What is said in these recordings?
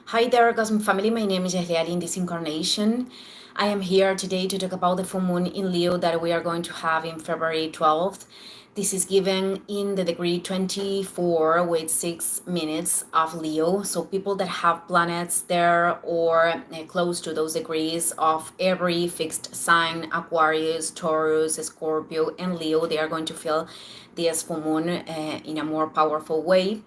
Hi there, Cosmic Family. My name is Yahliali in this incarnation. I am here today to talk about the full moon in Leo that we are going to have in February 12th. This is given in the degree 24 with 6 minutes of Leo. So, people that have planets there or close to those degrees of every fixed sign Aquarius, Taurus, Scorpio, and Leo, they are going to feel this full moon in a more powerful way,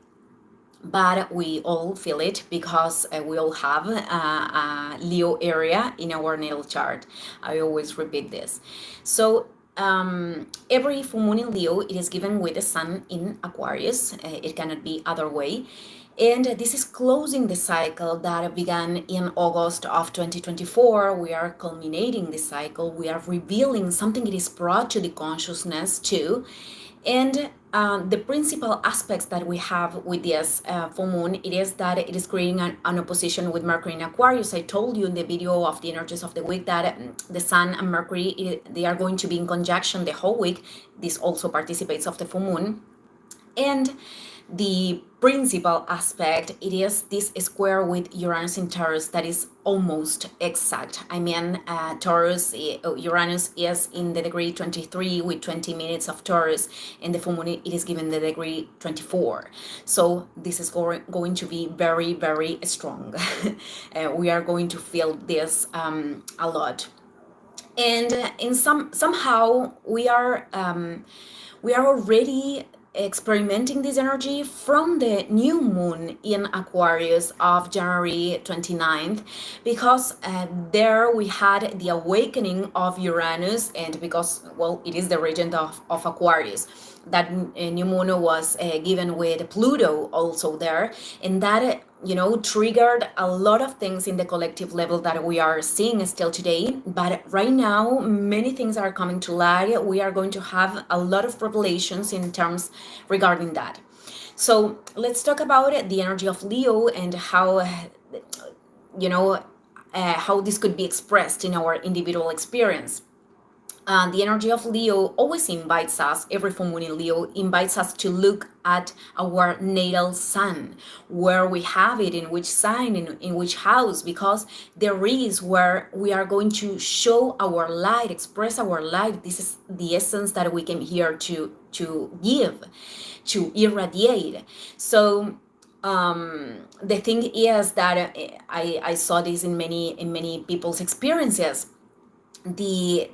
but we all feel it because we all have a Leo area in our natal chart. I always repeat this. So every full moon in Leo, it is given with the sun in Aquarius. It cannot be other way. And this is closing the cycle that began in August of 2024. We are culminating the cycle. We are revealing something that is brought to the consciousness too. And the principal aspects that we have with this full moon, it is that it is creating an opposition with Mercury in Aquarius. I told you in the video of the energies of the week that the Sun and Mercury, they are going to be in conjunction the whole week. This also participates of the full moon. And the principal aspect, it is this square with Uranus in Taurus that is almost exact. I mean, Uranus is in the degree 23 with 20 minutes of Taurus, and the full moon, it is given the degree 24. So this is going to be very, very strong. We are going to feel this a lot. And in somehow we are already experimenting this energy from the new moon in Aquarius of January 29th, because there we had the awakening of Uranus, and because, well, it is the regent of Aquarius. That new moon was given with Pluto also there, and that triggered a lot of things in the collective level that we are seeing still today. But right now, many things are coming to light. We are going to have a lot of revelations in terms regarding that. So let's talk about the energy of Leo and how how this could be expressed in our individual experience. The energy of Leo always invites us, every full moon in Leo invites us to look at our natal sun, where we have it, in which sign, in which house, because there is where we are going to show our light, express our light. This is the essence that we came here to give, to irradiate. So the thing is that I saw this in many people's experiences. The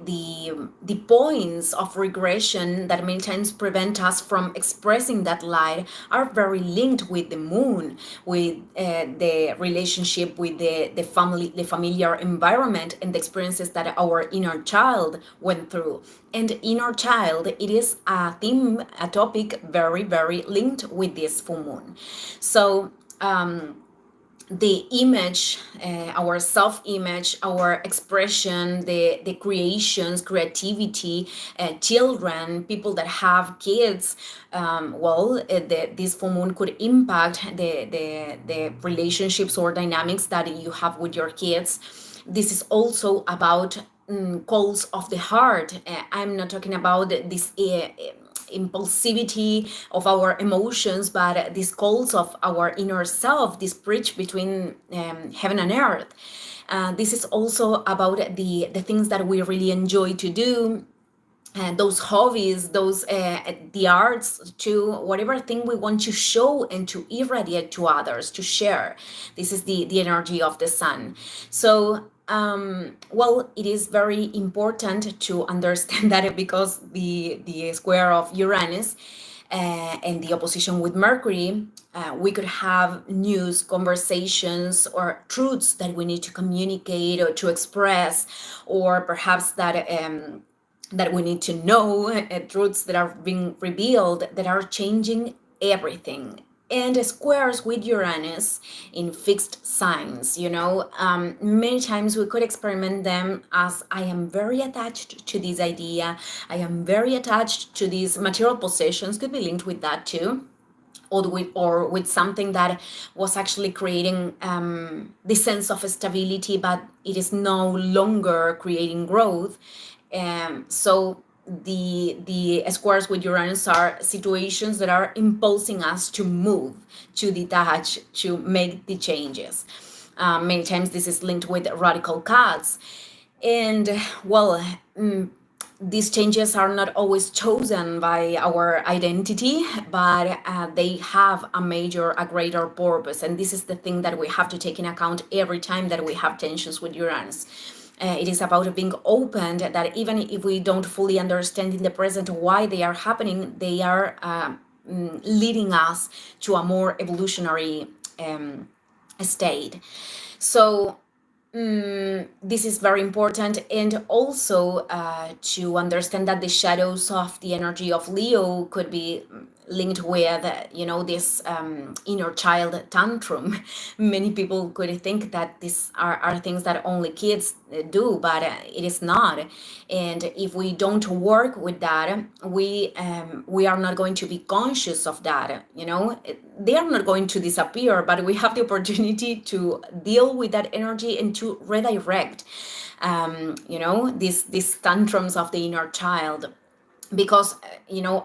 points of regression that many times prevent us from expressing that light are very linked with the moon, with the relationship with the family, the familiar environment, and the experiences that our inner child went through. And inner child, it is a theme, a topic very, very linked with this full moon. So the image, our self-image, our expression, the creations, creativity, children, people that have kids, this full moon could impact the relationships or dynamics that you have with your kids. This is also about calls of the heart. I'm not talking about this impulsivity of our emotions, but these calls of our inner self, this bridge between heaven and earth. This is also about the things that we really enjoy to do, those hobbies, those the arts, to whatever thing we want to show and to irradiate to others, to share. This is the energy of the sun. So it is very important to understand that, because the square of Uranus and the opposition with Mercury, we could have news, conversations, or truths that we need to communicate or to express, or perhaps that we need to know, truths that are being revealed that are changing everything. And squares with Uranus in fixed signs, many times we could experiment them as, I am very attached to this idea, I am very attached to these material possessions, could be linked with that too, or with something that was actually creating the sense of stability, but it is no longer creating growth. So the squares with Uranus are situations that are impulsing us to move, to detach, to make the changes. Many times this is linked with radical cuts. And well, these changes are not always chosen by our identity, but they have a greater purpose. And this is the thing that we have to take in account every time that we have tensions with Uranus. It is about being open that even if we don't fully understand in the present why they are happening, they are leading us to a more evolutionary state. So this is very important, and also to understand that the shadows of the energy of Leo could be linked with this inner child tantrum. Many people could think that these are things that only kids do, but it is not. And if we don't work with that, we are not going to be conscious of that. They are not going to disappear, but we have the opportunity to deal with that energy and to redirect these tantrums of the inner child. Because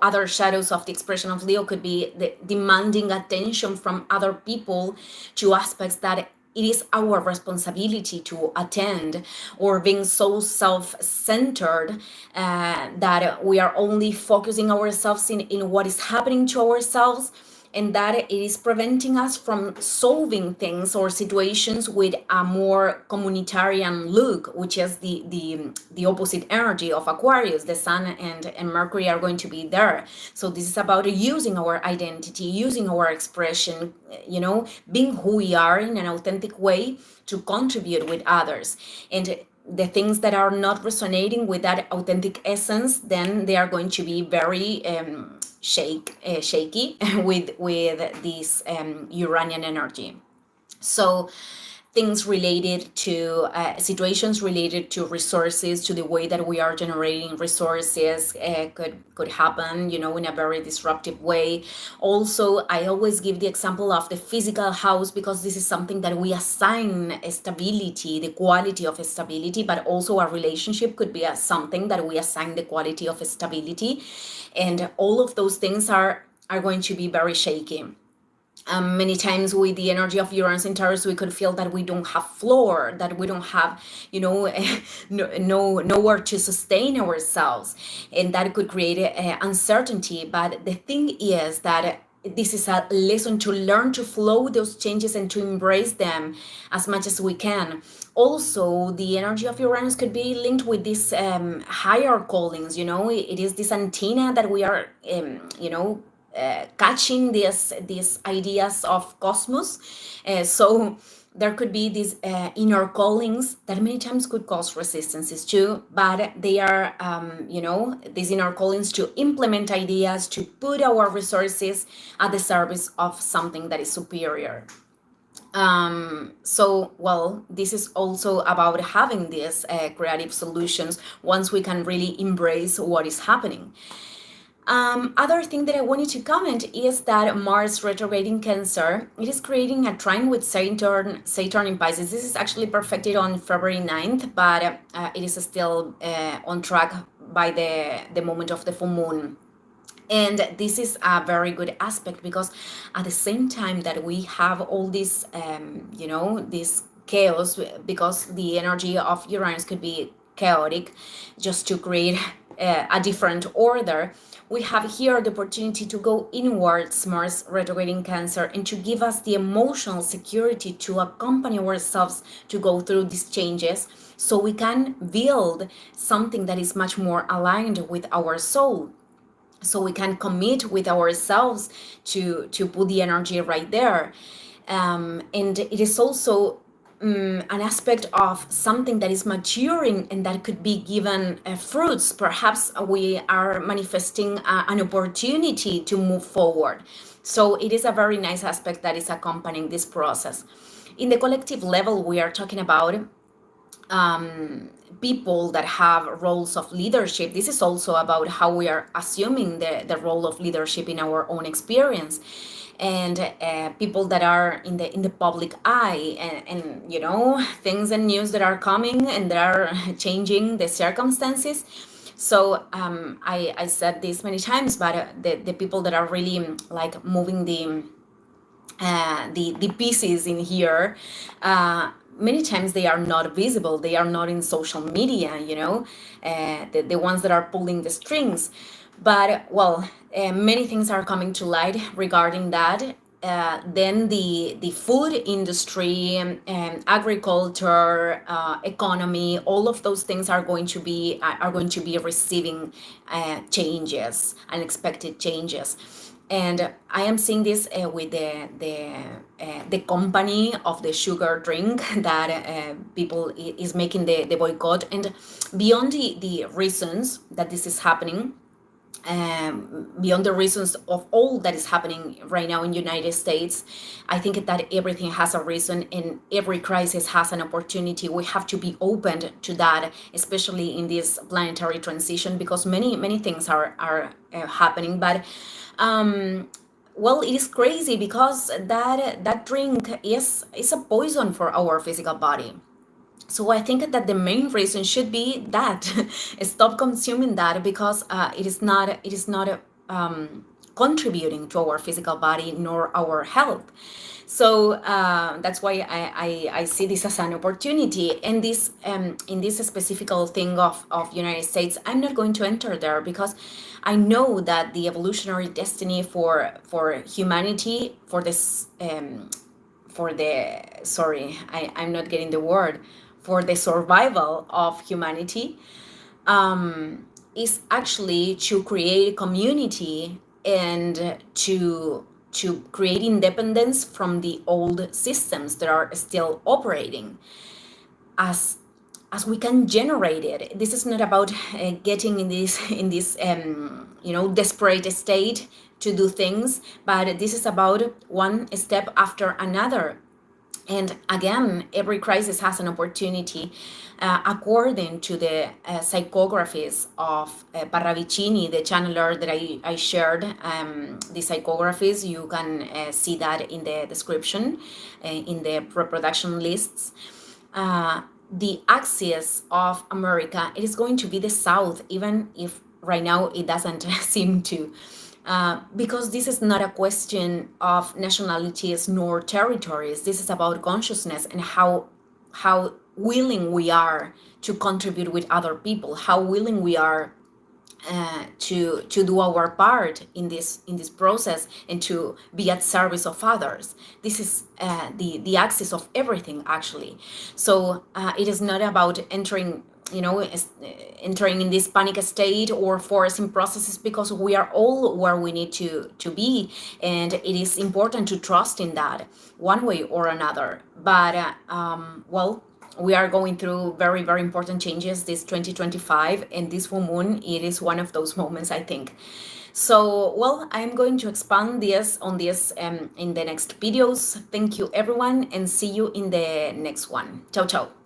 other shadows of the expression of Leo could be the demanding attention from other people to aspects that it is our responsibility to attend, or being so self-centered that we are only focusing ourselves in what is happening to ourselves, and that it is preventing us from solving things or situations with a more communitarian look, which is the opposite energy of Aquarius. The Sun and Mercury are going to be there. So this is about using our identity, using our expression, being who we are in an authentic way to contribute with others. And the things that are not resonating with that authentic essence, then they are going to be very shaky with this Uranian energy. So things related to situations related to resources, to the way that we are generating resources could happen, in a very disruptive way. Also, I always give the example of the physical house, because this is something that we assign stability, the quality of stability, but also our relationship could be something that we assign the quality of stability. And all of those things are going to be very shaky. Many times with the energy of Uranus in Taurus, we could feel that we don't have floor, that we don't have, nowhere to sustain ourselves, and that could create uncertainty. But the thing is that this is a lesson to learn to flow those changes and to embrace them as much as we can. Also, the energy of Uranus could be linked with these higher callings. It is this antenna that we are, catching these ideas of cosmos. So there could be these inner callings that many times could cause resistances too, but they are, these inner callings to implement ideas, to put our resources at the service of something that is superior. So, well, this is also about having these creative solutions once we can really embrace what is happening. Other thing that I wanted to comment is that Mars retrograde in Cancer, it is creating a trine with Saturn in Pisces. This is actually perfected on February 9th, but it is still on track by the moment of the full moon. And this is a very good aspect, because at the same time that we have all this, this chaos, because the energy of Uranus could be chaotic, just to create a different order, we have here the opportunity to go inwards, Mars retrograde in Cancer, and to give us the emotional security to accompany ourselves to go through these changes, so we can build something that is much more aligned with our soul. So we can commit with ourselves to put the energy right there. And it is also an aspect of something that is maturing and that could be given fruits. Perhaps we are manifesting an opportunity to move forward. So it is a very nice aspect that is accompanying this process. In the collective level, we are talking about people that have roles of leadership. This is also about how we are assuming the role of leadership in our own experience, and people that are in the public eye, and things and news that are coming and that are changing the circumstances. So I said this many times, but the people that are really like moving the pieces in here, many times they are not visible, they are not in social media, the ones that are pulling the strings. But well, many things are coming to light regarding that. Then the food industry, agriculture, economy, all of those things are going to be receiving changes, unexpected changes. And I am seeing this with the company of the sugar drink that people is making the boycott. And beyond the reasons that this is happening, beyond the reasons of all that is happening right now in United States, I think that everything has a reason and every crisis has an opportunity. We have to be open to that, especially in this planetary transition, because many things are happening. But well, it is crazy because that drink is a poison for our physical body. So I think that the main reason should be that stop consuming that, because it is not contributing to our physical body nor our health. So that's why I see this as an opportunity. And this in this specific thing of United States, I'm not going to enter there, because I know that the evolutionary destiny for humanity, for the sorry, I'm not getting the word, for the survival of humanity, is actually to create community and to create independence from the old systems that are still operating. As we can generate it, this is not about getting in this desperate state to do things, but this is about one step after another. And again, every crisis has an opportunity. According to the psychographies of Parravicini, the channeler that I shared, the psychographies, you can see that in the description, in the reproduction lists. The axis of America, it is going to be the South, even if right now it doesn't seem to. Because this is not a question of nationalities nor territories. This is about consciousness and how willing we are to contribute with other people, how willing we are to do our part in this process and to be at service of others. This is the axis of everything, actually. So it is not about entering in this panic state or forcing processes, because we are all where we need to be, and it is important to trust in that one way or another. But well, we are going through very, very important changes this 2025, and this full moon, it is one of those moments, I think. So, well, I'm going to expand on this in the next videos. Thank you, everyone, and see you in the next one. Ciao, ciao.